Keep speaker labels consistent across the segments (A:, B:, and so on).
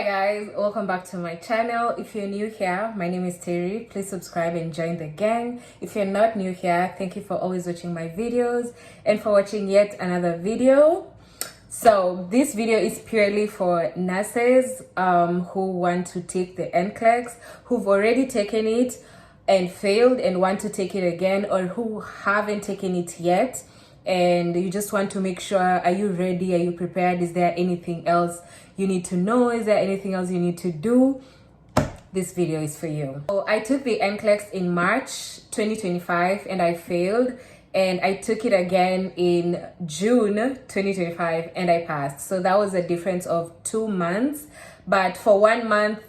A: Hi guys, welcome back to my channel. If you're new here, my name is Terry. Please subscribe and join the gang. If you're not new here, thank you for always watching my videos and for watching yet another video. So this video is purely for nurses who want to take the NCLEX, who've already taken it and failed and want to take it again, or who haven't taken it yet and you just want to make sure, are you ready, are you prepared, is there anything else you need to know, is there anything else you need to do? This video is for you. So I took the NCLEX in March 2025 and I failed, and I took it again in June 2025 and I passed. So that was a difference of 2 months. But for 1 month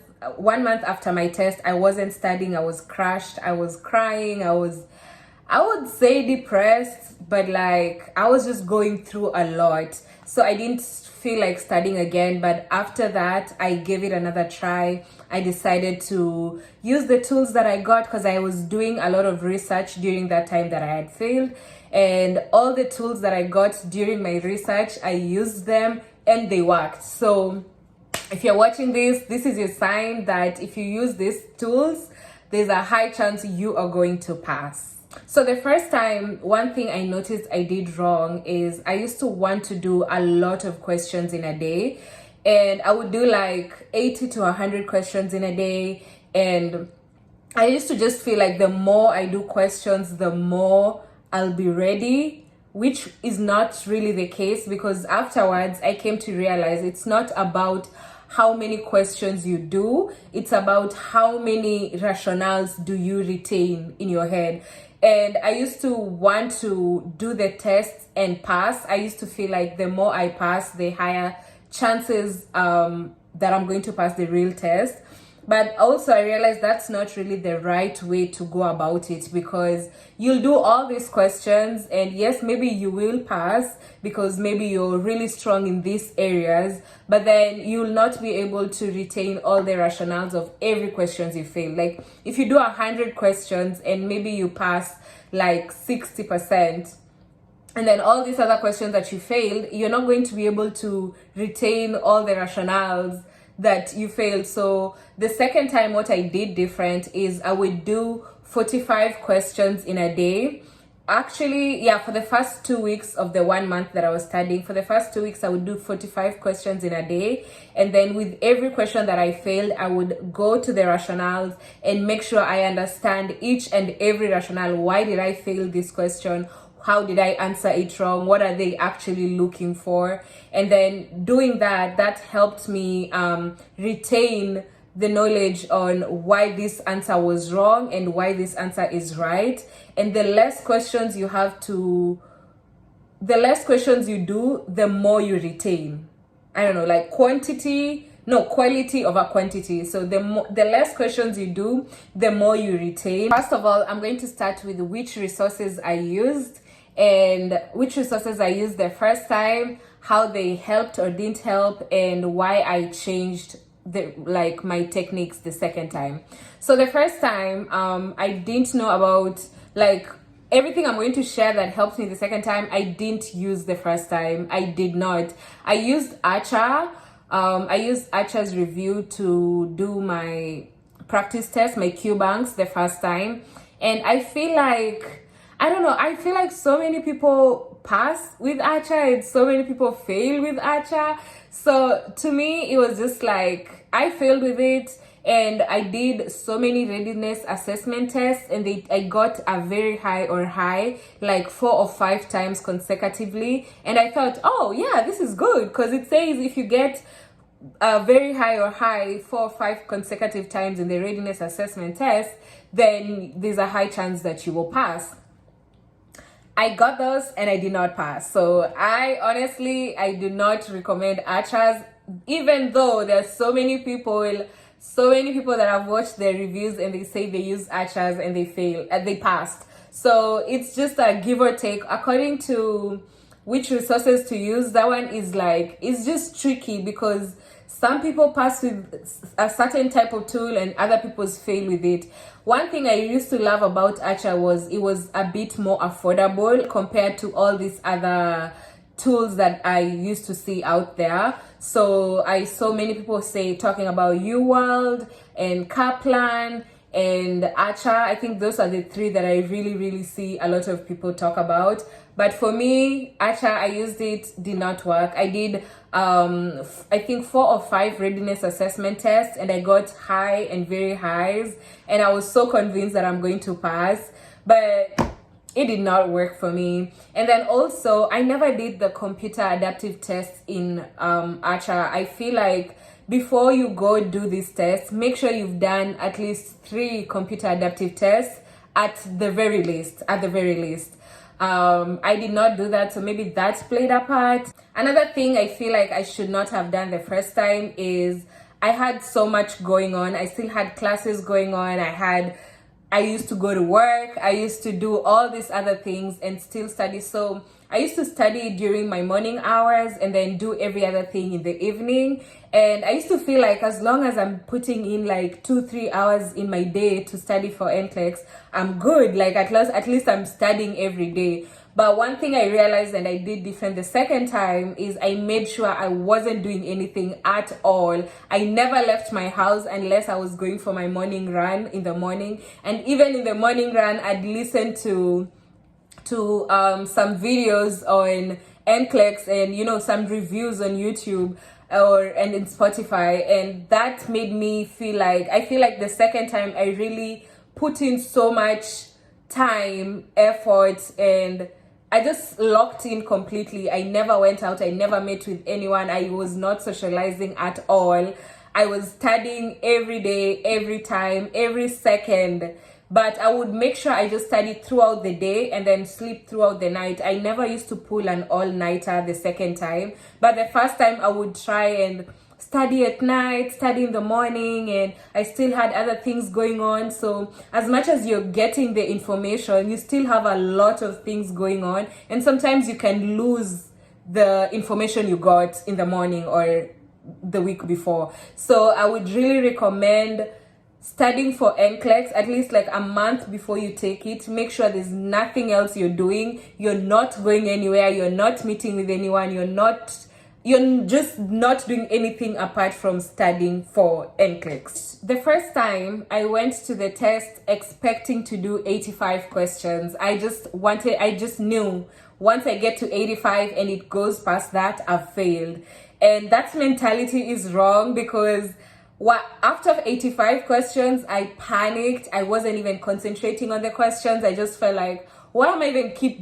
A: after my test, I wasn't studying, I was crushed, I was crying, I would say depressed, but like I was just going through a lot. So I didn't feel like studying again. But after that, I gave it another try. I decided to use the tools that I got because I was doing a lot of research during that time that I had failed. And all the tools that I got during my research, I used them and they worked. So if you're watching this is your sign that if you use these tools, there's a high chance you are going to pass. So the first time, one thing I noticed I did wrong is I used to want to do a lot of questions in a day, and I would do like 80 to 100 questions in a day. And I used to just feel like the more I do questions, the more I'll be ready, which is not really the case, because afterwards I came to realize it's not about how many questions you do, it's about how many rationales do you retain in your head. And I used to want to do the test and pass. I used to feel like the more I pass, the higher chances that I'm going to pass the real test. But also I realized that's not really the right way to go about it, because you'll do all these questions and yes, maybe you will pass because maybe you're really strong in these areas, but then you'll not be able to retain all the rationales of every questions you fail. Like if you do 100 questions and maybe you pass like 60%, and then all these other questions that you failed, you're not going to be able to retain all the rationales that you failed. So the second time, what I did different is I would do 45 questions in a day. Actually, yeah, for the first 2 weeks of the 1 month that I was studying, for the first 2 weeks I would do 45 questions in a day, and then with every question that I failed, I would go to the rationales and make sure I understand each and every rationale. Why did I fail this question? How did I answer it wrong? What are they actually looking for? And then doing that helped me retain the knowledge on why this answer was wrong and why this answer is right. And the less questions you do, the more you retain. I don't know, like quality over quantity. So the less questions you do, the more you retain. First of all, I'm going to start with which resources I used and which resources I used the first time, how they helped or didn't help, and why I changed my techniques the second time. So the first time, I didn't know about like everything I'm going to share that helped me the second time. I didn't use the first time. I did not. I used Archer. I used Archer's review to do my practice test, my Q banks the first time, and I feel like, I don't know, I feel like so many people pass with Archer and so many people fail with Archer. So to me, it was just like, I failed with it, and I did so many readiness assessment tests, and I got a very high, like 4 or 5 times consecutively. And I thought, oh yeah, this is good, because it says if you get a very high 4 or 5 consecutive times in the readiness assessment test, then there's a high chance that you will pass. I got those and I did not pass. So I do not recommend Archers, even though there's so many people that have watched their reviews and they say they use Archers and they fail and they passed. So it's just a give or take according to which resources to use. That one is like, it's just tricky because some people pass with a certain type of tool and other people fail with it. One thing I used to love about Archer was it was a bit more affordable compared to all these other tools that I used to see out there. So I saw many people talking about UWorld and Kaplan and Archer. I think those are the three that I really see a lot of people talk about. But for me, Archer, I used it, did not work. I did I think 4 or 5 readiness assessment tests, and I got high and very highs, and I was so convinced that I'm going to pass, but it did not work for me. And then also, I never did the computer adaptive tests in Archer. I feel like before you go do these tests, make sure you've done at least 3 computer adaptive tests at the very least. I did not do that, so maybe that played a part. Another thing I feel like I should not have done the first time is I had so much going on. I still had classes going on. I used to go to work. I used to do all these other things and still study. So I used to study during my morning hours and then do every other thing in the evening. And I used to feel like as long as I'm putting in like 2-3 hours in my day to study for NCLEX, I'm good. Like at least I'm studying every day. But one thing I realized, and I did different the second time, is I made sure I wasn't doing anything at all. I never left my house unless I was going for my morning run in the morning. And even in the morning run, I'd listen to some videos on NCLEX and some reviews on YouTube and in Spotify, and that made me feel like the second time I really put in so much time, effort, and I just locked in completely. I never went out. I never met with anyone. I was not socializing at all. I was studying every day, every time, every second. But I would make sure I just studied throughout the day and then sleep throughout the night. I never used to pull an all-nighter the second time. But the first time I would try and study at night, study in the morning, and I still had other things going on. So as much as you're getting the information, you still have a lot of things going on. And sometimes you can lose the information you got in the morning or the week before. So I would really recommend studying for NCLEX at least like a month before you take it. Make sure there's nothing else you're doing. You're not going anywhere. You're not meeting with anyone. You're just not doing anything apart from studying for NCLEX. The first time I went to the test expecting to do 85 questions. I just knew once I get to 85 and it goes past that, I've failed. And that mentality is wrong, because after 85 questions, I panicked. I wasn't even concentrating on the questions. I just felt like, why is it keep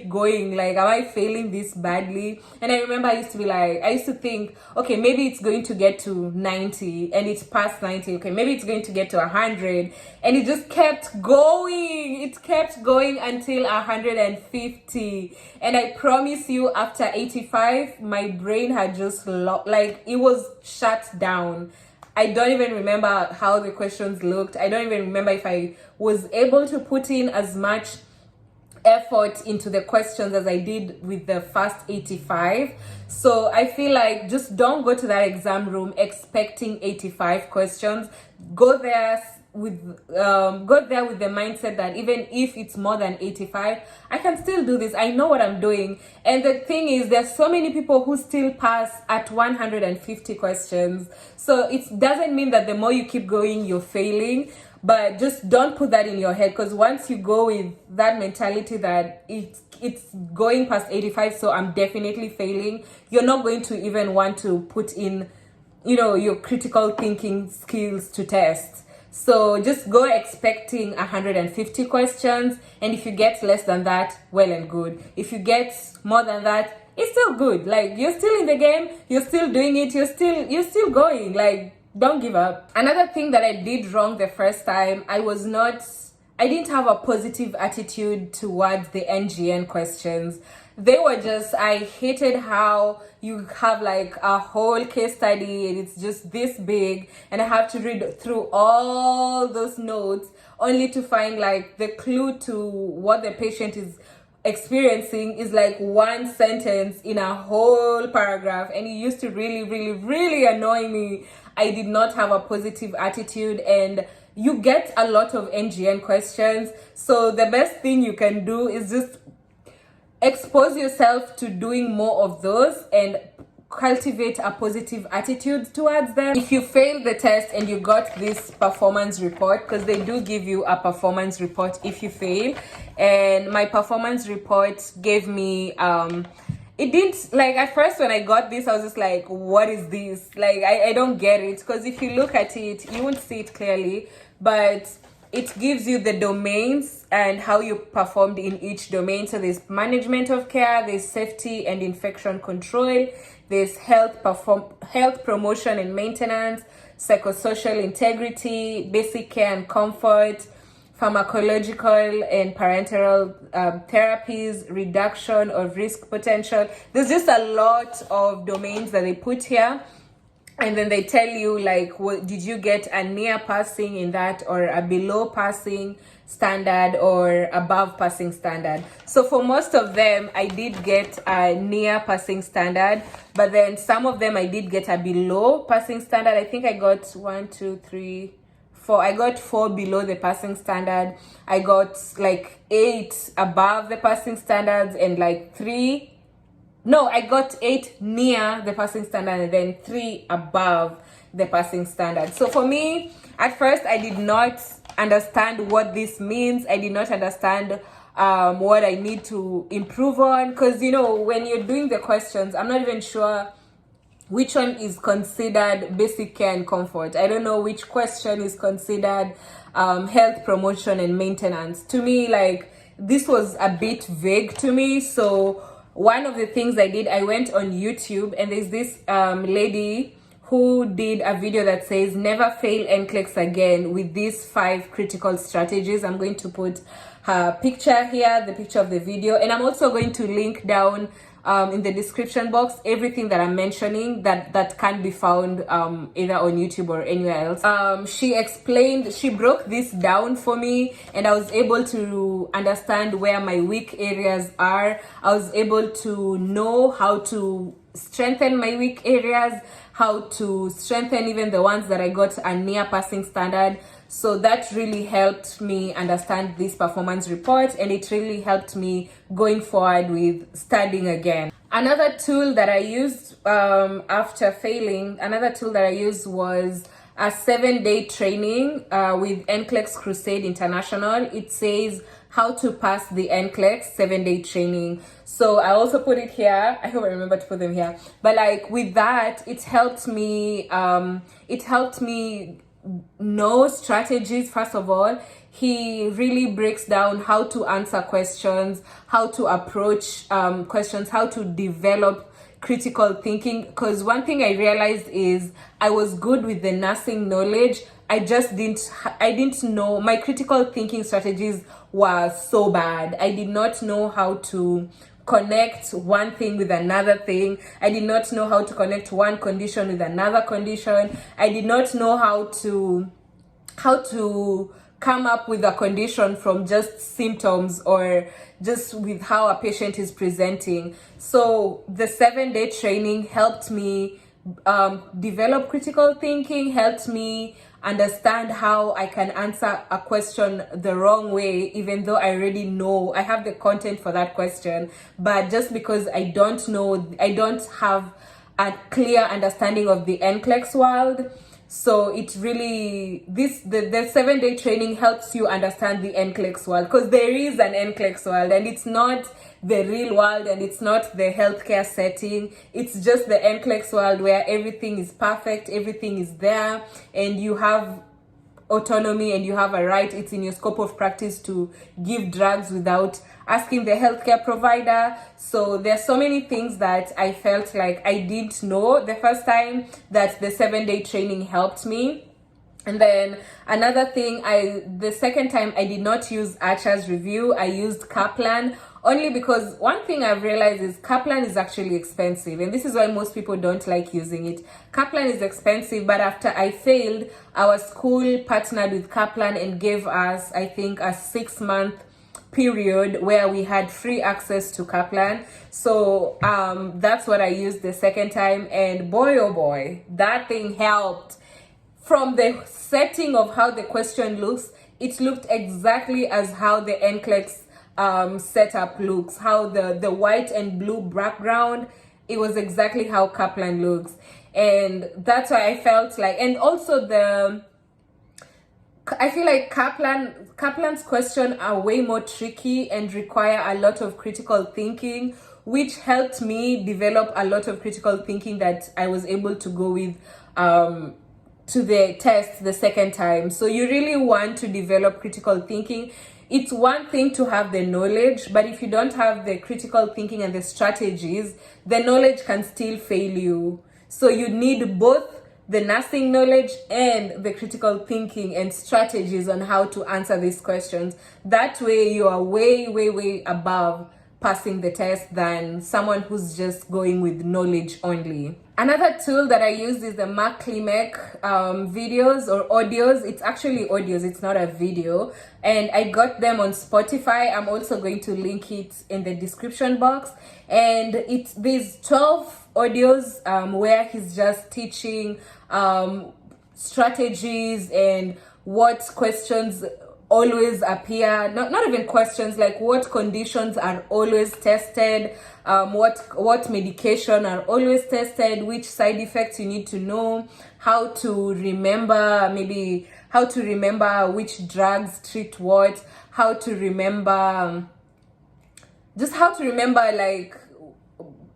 A: going? Like, am I failing this badly? And I remember I used to think, okay, maybe it's going to get to 90 and it's past 90. Okay, maybe it's going to get to 100. And it just kept going. It kept going until 150. And I promise you, after 85, my brain had just it was shut down. I don't even remember how the questions looked. I don't even remember if I was able to put in as much effort into the questions as I did with the first 85. So I feel like just don't go to that exam room expecting 85 questions. Go there with the mindset that even if it's more than 85, I can still do this. I know what I'm doing. And the thing is, there's so many people who still pass at 150 questions. So it doesn't mean that the more you keep going, you're failing. But just don't put that in your head, because once you go with that mentality that it's going past 85, so I'm definitely failing, you're not going to even want to put in, your critical thinking skills to test. So just go expecting 150 questions, and if you get less than that, well and good. If you get more than that, it's still good. Like, you're still in the game, you're still doing it, you're still going. Like, don't give up. Another thing that I did wrong the first time, I didn't have a positive attitude towards the NGN questions. They were I hated how you have like a whole case study and it's just this big, and I have to read through all those notes only to find like the clue to what the patient is experiencing is like one sentence in a whole paragraph, and it used to really annoy me. I did not have a positive attitude, and you get a lot of NGN questions, so the best thing you can do is just expose yourself to doing more of those and cultivate a positive attitude towards them. If you failed the test and you got this performance report, because they do give you a performance report if you fail, and my performance report gave me it didn't, like, at first when I got this I was just like, what is this? Like, I don't get it, because if you look at it you won't see it clearly, but it gives you the domains and how you performed in each domain. So there's management of care, there's safety and infection control, there's health promotion and maintenance, psychosocial integrity, basic care and comfort, pharmacological and parenteral therapies, reduction of risk potential. There's just a lot of domains that they put here. And then they tell you, like, what did you get a near passing in that, or a below passing standard, or above passing standard? So for most of them I did get a near passing standard, but then some of them I did get a below passing standard. I think I got 1, 2, 3, 4. I got 4 below the passing standard. I got like 8 above the passing standards, and like 3, no, I got 8 near the passing standard, and then 3 above the passing standard. So for me, at first I did not understand what this means. I did not understand what I need to improve on, because when you're doing the questions, I'm not even sure which one is considered basic care and comfort. I don't know which question is considered health promotion and maintenance. To me, like, this was a bit vague to me. So one of the things I did, I went on YouTube, and there's this lady who did a video that says never fail NCLEX again with these 5 critical strategies. I'm going to put her picture here, the picture of the video, and I'm also going to link down in the description box everything that I'm mentioning that can be found either on YouTube or anywhere else. She broke this down for me, and I was able to understand where my weak areas are. I was able to know how to strengthen my weak areas, how to strengthen even the ones that I got a near passing standard. So that really helped me understand this performance report, and it really helped me going forward with studying again. Another tool that I used after failing, was a 7-day training with NCLEX Crusade International. It says how to pass the NCLEX 7-day training. So I also put it here. I hope I remember to put them here. But like with that, it helped me know strategies. First of all, he really breaks down how to answer questions, how to approach questions, how to develop critical thinking. Because one thing I realized is I was good with the nursing knowledge. I didn't know, my critical thinking strategies were so bad. I did not know how to connect one thing with another thing. I did not know how to connect one condition with another condition. I did not know how to come up with a condition from just symptoms or just with how a patient is presenting. So the 7-day training helped me develop critical thinking, helped me understand how I can answer a question the wrong way, even though I already know I have the content for that question. But just because I don't have a clear understanding of the NCLEX world. So it really, the 7-day training helps you understand the NCLEX world, because there is an NCLEX world, and it's not the real world, and it's not the healthcare setting. It's just the NCLEX world where everything is perfect, everything is there, and you have autonomy and you have a right. It's in your scope of practice to give drugs without asking the healthcare provider. So there's so many things that I felt like I didn't know the first time that the 7-day training helped me. And then another thing, the second time I did not use Archer's review. I used Kaplan, only because one thing I've realized is Kaplan is actually expensive, and this is why most people don't like using it. Kaplan is expensive, but after I failed, our school partnered with Kaplan and gave us, I think, a 6-month period where we had free access to Kaplan. So that's what I used the second time, and boy oh boy, that thing helped. From the setting of how the question looks, it looked exactly as how the NCLEX setup looks, how the white and blue background, it was exactly how Kaplan looks. And that's why I felt like, and also I feel like Kaplan's questions are way more tricky and require a lot of critical thinking, which helped me develop a lot of critical thinking that I was able to go with to the test the second time. So you really want to develop critical thinking. It's one thing to have the knowledge, but if you don't have the critical thinking and the strategies, the knowledge can still fail you. So you need both the nursing knowledge and the critical thinking and strategies on how to answer these questions. That way you are way above passing the test than someone who's just going with knowledge only. Another tool that I use is the Klimek videos or audios. It's actually audios, it's not a video, and I got them on Spotify. I'm also going to link it in the description box. And it's these 12 audios where he's just teaching strategies and what questions always appear, not even questions, like what conditions are always tested, what medication are always tested, which side effects you need to know, how to remember, maybe how to remember which drugs treat what, how to remember, just how to remember like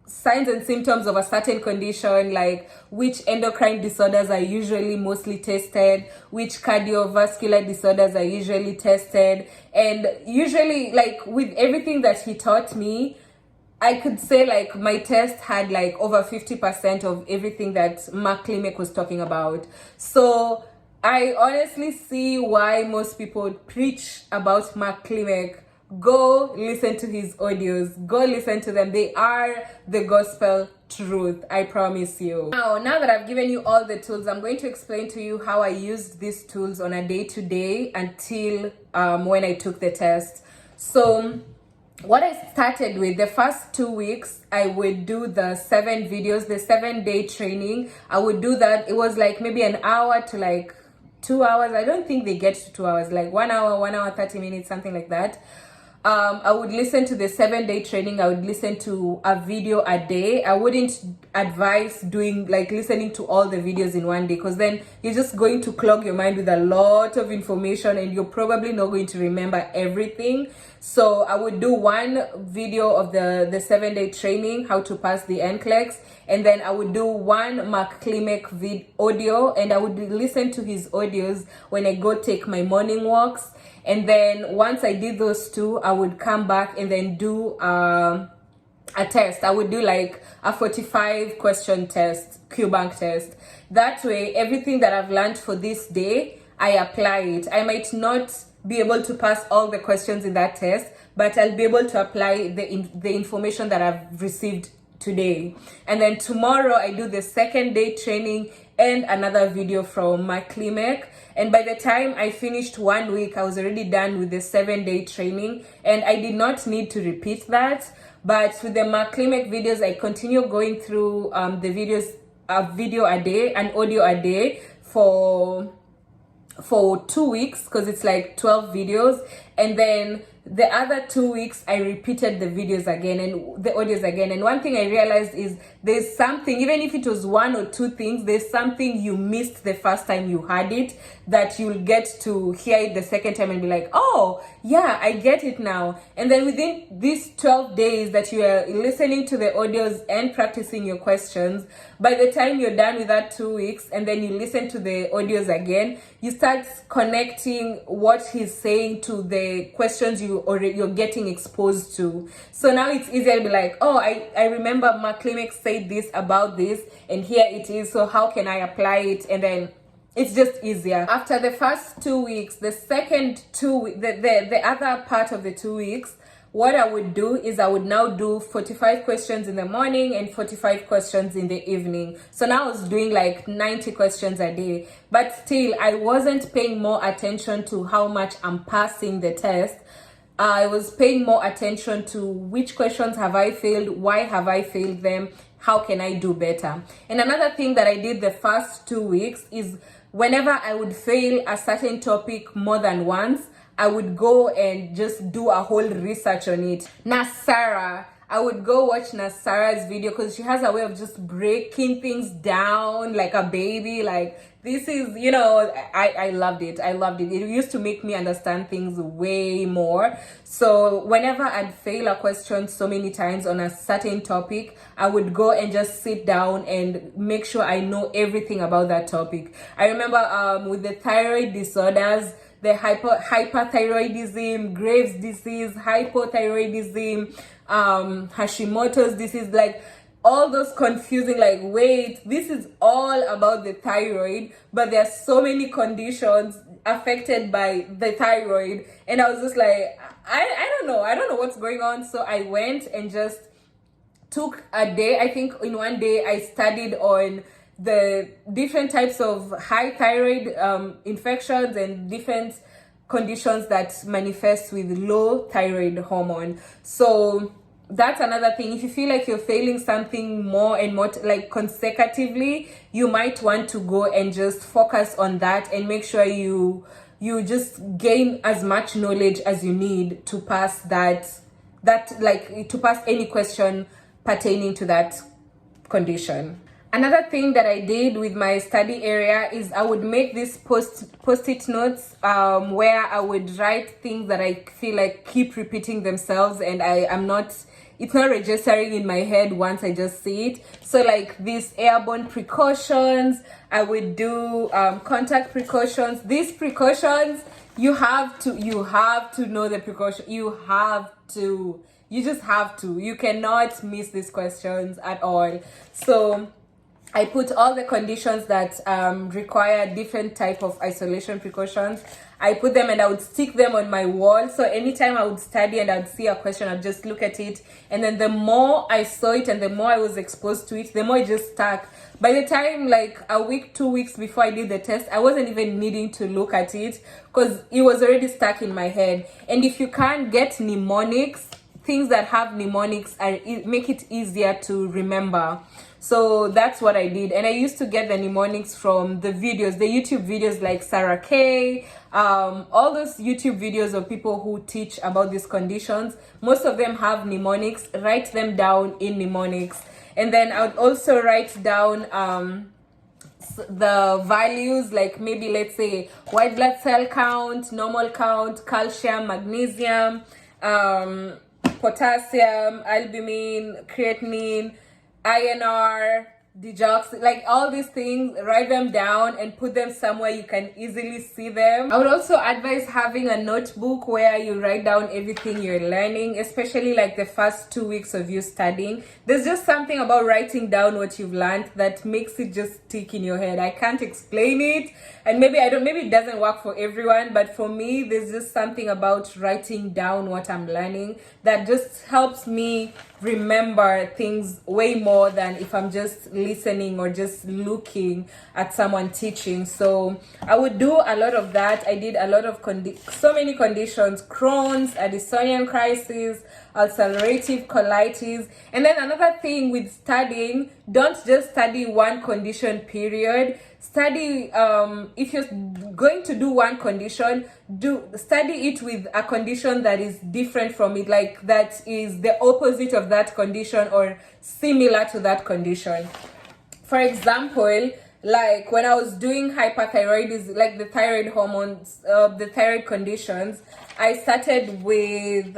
A: signs and symptoms of a certain condition, like which endocrine disorders are usually mostly tested, which cardiovascular disorders are usually tested. And usually, like with everything that he taught me, I could say like my test had like over 50% of everything that Klimek was talking about. So I honestly see why most people preach about Klimek. Go listen to his audios, go listen to them. They are the gospel truth, I promise you. Now that I've given you all the tools, I'm going to explain to you how I used these tools on a day-to-day until when I took the test. So what I started with, the first 2 weeks, I would do the 7 videos, the 7-day training. I would do that. It was like maybe an hour to like 2 hours. I don't think they get to 2 hours, like 1 hour, 1 hour, 30 minutes, something like that. I would listen to the 7-day training. I would listen to a video a day. I wouldn't advise doing like listening to all the videos in one day, because then you're just going to clog your mind with a lot of information and you're probably not going to remember everything. So I would do one video of the 7-day training, how to pass the NCLEX, and then I would do one Klimek audio, and I would listen to his audios when I go take my morning walks. And then once I did those two, I would come back and then do a test. I would do like a 45 question test, Q-Bank test. That way, everything that I've learned for this day, I apply it. I might not be able to pass all the questions in that test, but I'll be able to apply the information that I've received today. And then tomorrow I do the 2nd-day training and another video from Klimek. And by the time I finished 1 week, I was already done with the 7-day training, and I did not need to repeat that. But with the Klimek videos, I continue going through the videos, a video a day, an audio a day for 2 weeks, because it's like 12 videos. And then the other 2 weeks I repeated the videos again and the audios again. And one thing I realized is there's something, even if it was 1 or 2 things, there's something you missed the first time you heard it that you'll get to hear it the second time and be like, oh yeah, I get it now. And then within these 12 days that you are listening to the audios and practicing your questions, by the time you're done with that 2 weeks and then you listen to the audios again, you start connecting what he's saying to the questions you're getting exposed to. So now it's easier to be like, oh, I remember Klimek said this about this, and here it is, so how can I apply it? And then it's just easier. After the first 2 weeks, the second 2 weeks, the other part of the 2 weeks, what I would do is I would now do 45 questions in the morning and 45 questions in the evening. So now I was doing like 90 questions a day, but still I wasn't paying more attention to how much I'm passing the test. I was paying more attention to which questions have I failed, why have I failed them, how can I do better. And another thing that I did the first 2 weeks is whenever I would fail a certain topic more than once, I would go and just do a whole research on it. Nasara, I would go watch Nasara's video because she has a way of just breaking things down like a baby. Like, this is, you know, I loved it. I loved it. It used to make me understand things way more. So whenever I'd fail a question so many times on a certain topic, I would go and just sit down and make sure I know everything about that topic. I remember with the thyroid disorders, the hyperthyroidism, Graves' disease, hypothyroidism, Hashimoto's disease, like all those confusing, like, wait, this is all about the thyroid, but there are so many conditions affected by the thyroid. And I was just like, I don't know what's going on. So I went and just took a day. I think in one day I studied on the different types of high thyroid infections and different conditions that manifest with low thyroid hormone. So that's another thing. If you feel like you're failing something more and more, like consecutively, you might want to go and just focus on that and make sure you just gain as much knowledge as you need to pass to pass any question pertaining to that condition. Another thing that I did with my study area is I would make these post-it notes where I would write things that I feel like keep repeating themselves, and it's not registering in my head once I just see it. So like these airborne precautions, I would do contact precautions. These precautions, you have to know the precaution. You just have to. You cannot miss these questions at all. So I put all the conditions that require different type of isolation precautions. I put them and I would stick them on my wall. So anytime I would study and I'd see a question, I'd just look at it. And then the more I saw it and the more I was exposed to it, the more it just stuck. By the time like a week, 2 weeks before I did the test, I wasn't even needing to look at it because it was already stuck in my head. And if you can't get mnemonics, things that have mnemonics make it easier to remember. So that's what I did. And I used to get the mnemonics from the videos, the YouTube videos like Sarah Kay, all those YouTube videos of people who teach about these conditions. Most of them have mnemonics. Write them down in mnemonics. And then I would also write down the values, like maybe let's say white blood cell count, normal count, calcium, magnesium, potassium, albumin, creatinine, INR, dejox, like all these things. Write them down and put them somewhere you can easily see them. I would also advise having a notebook where you write down everything you're learning, especially like the first 2 weeks of you studying. There's just something about writing down what you've learned that makes it just stick in your head. I can't explain it, and maybe it doesn't work for everyone, but for me, there's just something about writing down what I'm learning that just helps me remember things way more than if I'm just listening or just looking at someone teaching. So I would do a lot of that. I did a lot of so many conditions: Crohn's, Addisonian crisis, ulcerative colitis. And then another thing with studying, don't just study one condition period. Study, if you're going to do one condition, study it with a condition that is different from it, like that is the opposite of that condition or similar to that condition. For example, like when I was doing hyperthyroidism, like the thyroid hormones, the thyroid conditions, I started with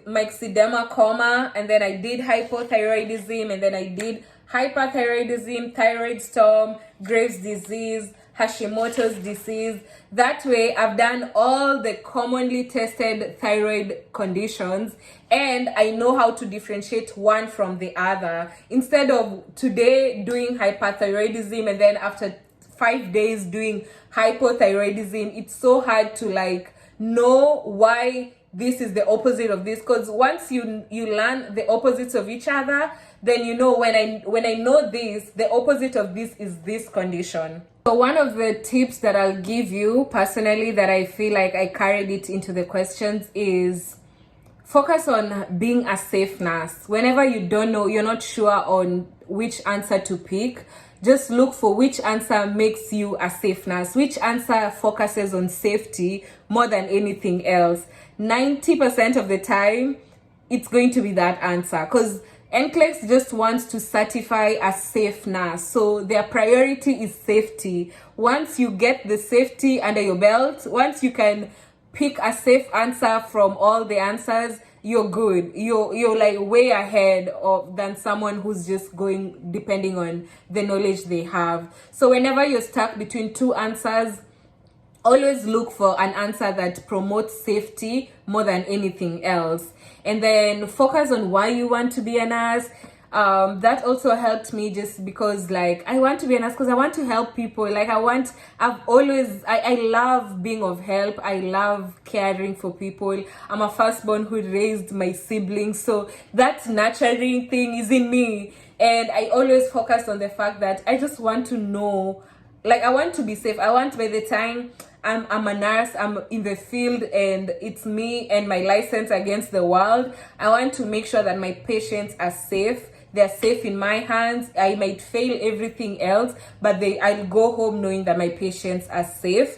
A: myxedema coma, and then I did hypothyroidism, and then I did hyperthyroidism, thyroid storm, Graves' disease, Hashimoto's disease. That way I've done all the commonly tested thyroid conditions, and I know how to differentiate one from the other, instead of today doing hyperthyroidism and then after 5 days doing hypothyroidism. It's so hard to like know why this is the opposite of this, because once you learn the opposites of each other, then you know when I know this, the opposite of this is this condition. So one of the tips that I'll give you personally that I feel like I carried it into the questions is focus on being a safe nurse. Whenever you don't know, you're not sure on which answer to pick, just look for which answer makes you a safe nurse, which answer focuses on safety more than anything else. 90% of the time, it's going to be that answer, because NCLEX just wants to certify a safe nurse. So their priority is safety. Once you get the safety under your belt, once you can pick a safe answer from all the answers, you're good. You're like way ahead of than someone who's just going depending on the knowledge they have. So whenever you're stuck between two answers, always look for an answer that promotes safety more than anything else, and then focus on why you want to be a nurse. That also helped me, just because like I want to be a nurse because I want to help people. Like I love being of help. I love caring for people. I'm a firstborn who raised my siblings, so that nurturing thing is in me, and I always focus on the fact that I just want to know, like I want to be safe. I want, by the time I'm a nurse, I'm in the field and it's me and my license against the world, I want to make sure that my patients are safe. They're safe in my hands. I might fail everything else, but I'll go home knowing that my patients are safe.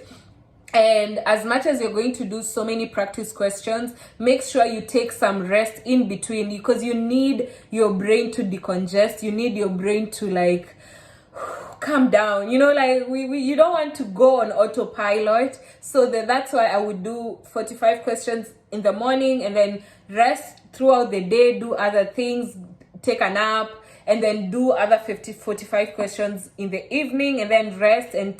A: And as much as you're going to do so many practice questions, make sure you take some rest in between, because you need your brain to decongest. You need your brain to like calm down, like you don't want to go on autopilot. So that's why I would do 45 questions in the morning and then rest throughout the day, do other things, take a nap, and then do other 45 questions in the evening, and then rest and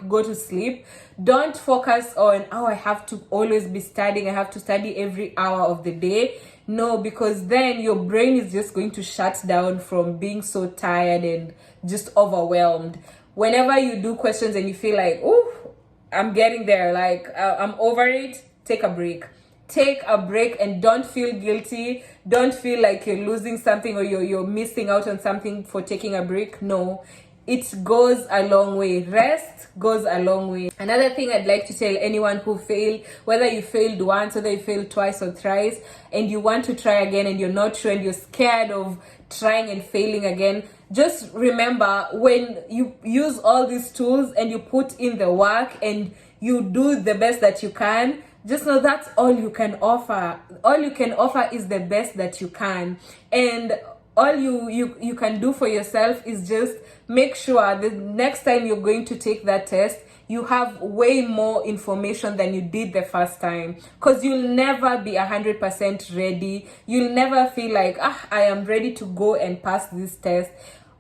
A: go to sleep. Don't focus on, I have to always be studying, I have to study every hour of the day. No, because then your brain is just going to shut down from being so tired and just overwhelmed. Whenever you do questions and you feel like, oh, I'm getting there, like I'm over it, take a break. Take a break and don't feel guilty. Don't feel like you're losing something or you're missing out on something for taking a break. No, it goes a long way. Rest goes a long way. Another thing I'd like to tell anyone who failed, whether you failed once, whether you failed twice or thrice, and you want to try again and you're not sure and you're scared of trying and failing again, just remember, when you use all these tools and you put in the work and you do the best that you can, just know that's all you can offer. All you can offer is the best that you can. And all you can do for yourself is just make sure the next time you're going to take that test, you have way more information than you did the first time, because you'll never be 100% ready. You'll never feel like, I am ready to go and pass this test.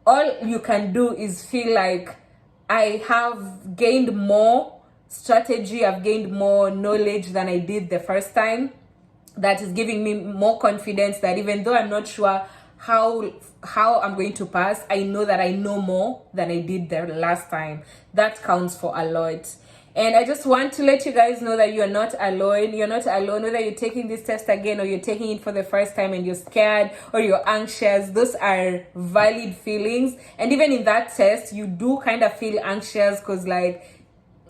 A: All you can do is feel like, I have gained more strategy, I've gained more knowledge than I did the first time. That is giving me more confidence that even though I'm not sure how I'm going to pass, I know that I know more than I did the last time. That counts for a lot. And I just want to let you guys know that you're not alone. You're not alone, whether you're taking this test again or you're taking it for the first time and you're scared or you're anxious. Those are valid feelings. And even in that test, you do kind of feel anxious, because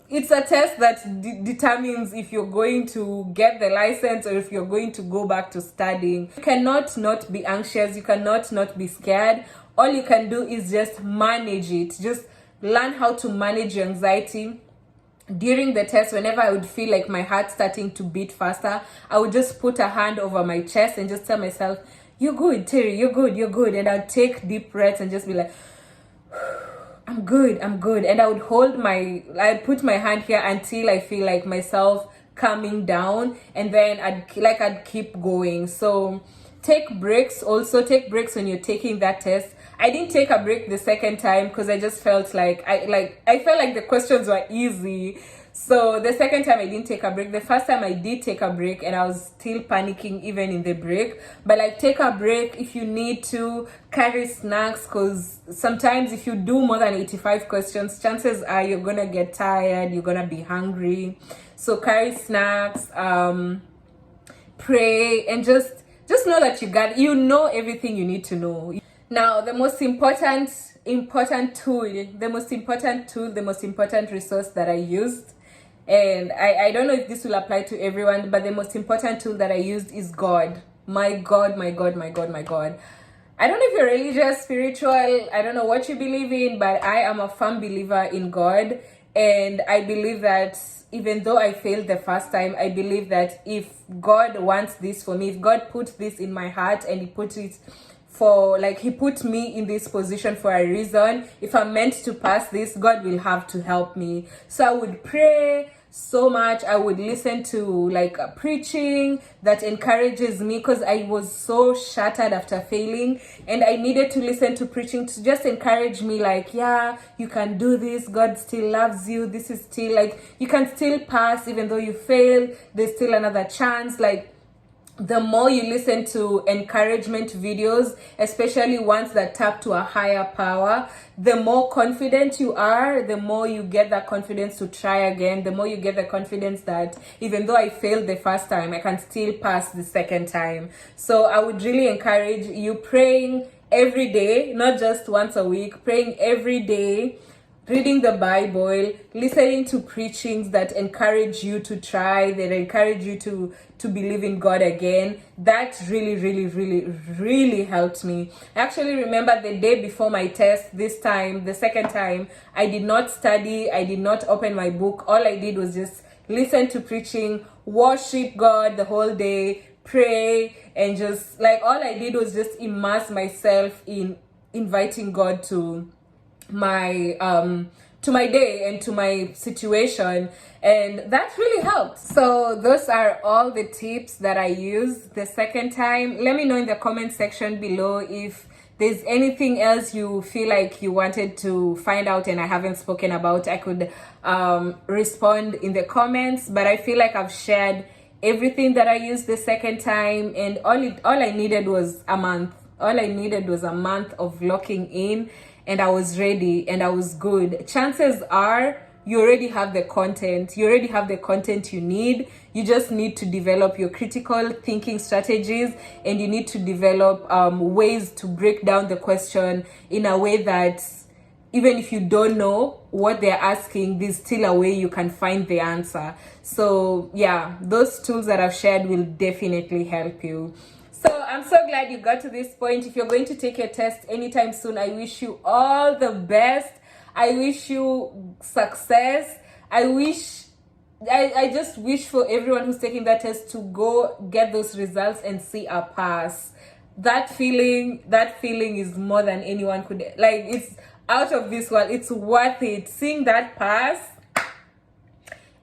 A: it's a test that determines if you're going to get the license or if you're going to go back to studying. You cannot not be anxious. You cannot not be scared. All you can do is just manage it. Just learn how to manage your anxiety. During the test, whenever I would feel like my heart starting to beat faster, I would just put a hand over my chest and just tell myself, you're good, Terry, you're good, you're good. And I'd take deep breaths and just be like, I'm good. And I'd put my hand here until I feel like myself calming down, and then I'd keep going. So take breaks. Also take breaks when you're taking that test. I didn't take a break the second time because I just felt like I felt like the questions were easy. So the second time I didn't take a break. The first time I did take a break, and I was still panicking even in the break. But take a break if you need to. Carry snacks, because sometimes if you do more than 85 questions, chances are you're gonna get tired, you're gonna be hungry. So carry snacks, pray, and just know that you know everything you need to know. Now, the most important tool, the most important resource that I used, and I don't know if this will apply to everyone, but the most important tool that I used is God. My God. I don't know if you're religious, spiritual, I don't know what you believe in, but I am a firm believer in God. And I believe that even though I failed the first time, I believe that if God wants this for me, if God put this in my heart and He put it for, like, He put me in this position for a reason, if I'm meant to pass this, God will have to help me. So I would pray so much. I would listen to like preaching that encourages me, because I was so shattered after failing, and I needed to listen to preaching to just encourage me, like, yeah, you can do this, God still loves you, this is still, like, you can still pass even though you failed, there's still another chance. Like, the more you listen to encouragement videos, especially ones that tap to a higher power, the more confident you are, the more you get that confidence to try again, the more you get the confidence that even though I failed the first time, I can still pass the second time. So I would really encourage you praying every day, not just once a week, praying every day, reading the Bible, listening to preachings that encourage you to try, that encourage you to believe in God again. That really helped me. I actually remember the day before my test, this time, the second time, I did not study, I did not open my book. All I did was just listen to preaching, worship God the whole day, pray, and just, like, all I did was just immerse myself in inviting God to my day and to my situation, and that really helped. So those are all the tips that I used the second time. Let me know in the comment section below if there's anything else you feel like you wanted to find out and I haven't spoken about. I could respond in the comments, but I feel like I've shared everything that I used the second time, and all I needed was a month. All I needed was a month of locking in, and I was ready and I was good. Chances are you already have the content. You already have the content you need. You just need to develop your critical thinking strategies, and you need to develop ways to break down the question in a way that even if you don't know what they're asking, there's still a way you can find the answer. So yeah, those tools that I've shared will definitely help you. So I'm so glad you got to this point. If you're going to take your test anytime soon, I wish you all the best. I wish you success. I just wish for everyone who's taking that test to go get those results and see a pass. That feeling is more than anyone could, like, it's out of this world. It's worth it. Seeing that pass,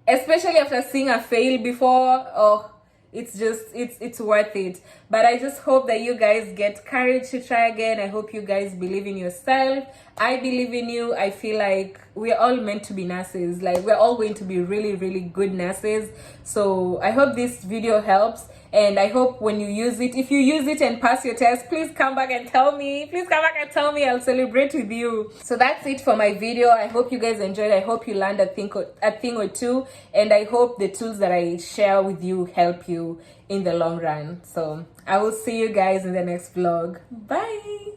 A: especially after seeing a fail before, oh, it's worth it. But I just hope that you guys get courage to try again. I hope you guys believe in yourself. I believe in you. I feel like we're all meant to be nurses. Like, we're all going to be really good nurses. So I hope this video helps, and I hope when you use it, if you use it and pass your test, please come back and tell me. Please come back and tell me. I'll celebrate with you. So that's it for my video. I hope you guys enjoyed. I hope you learned a thing or two, and I hope the tools that I share with you help you in the long run. So I will see you guys in the next vlog. Bye.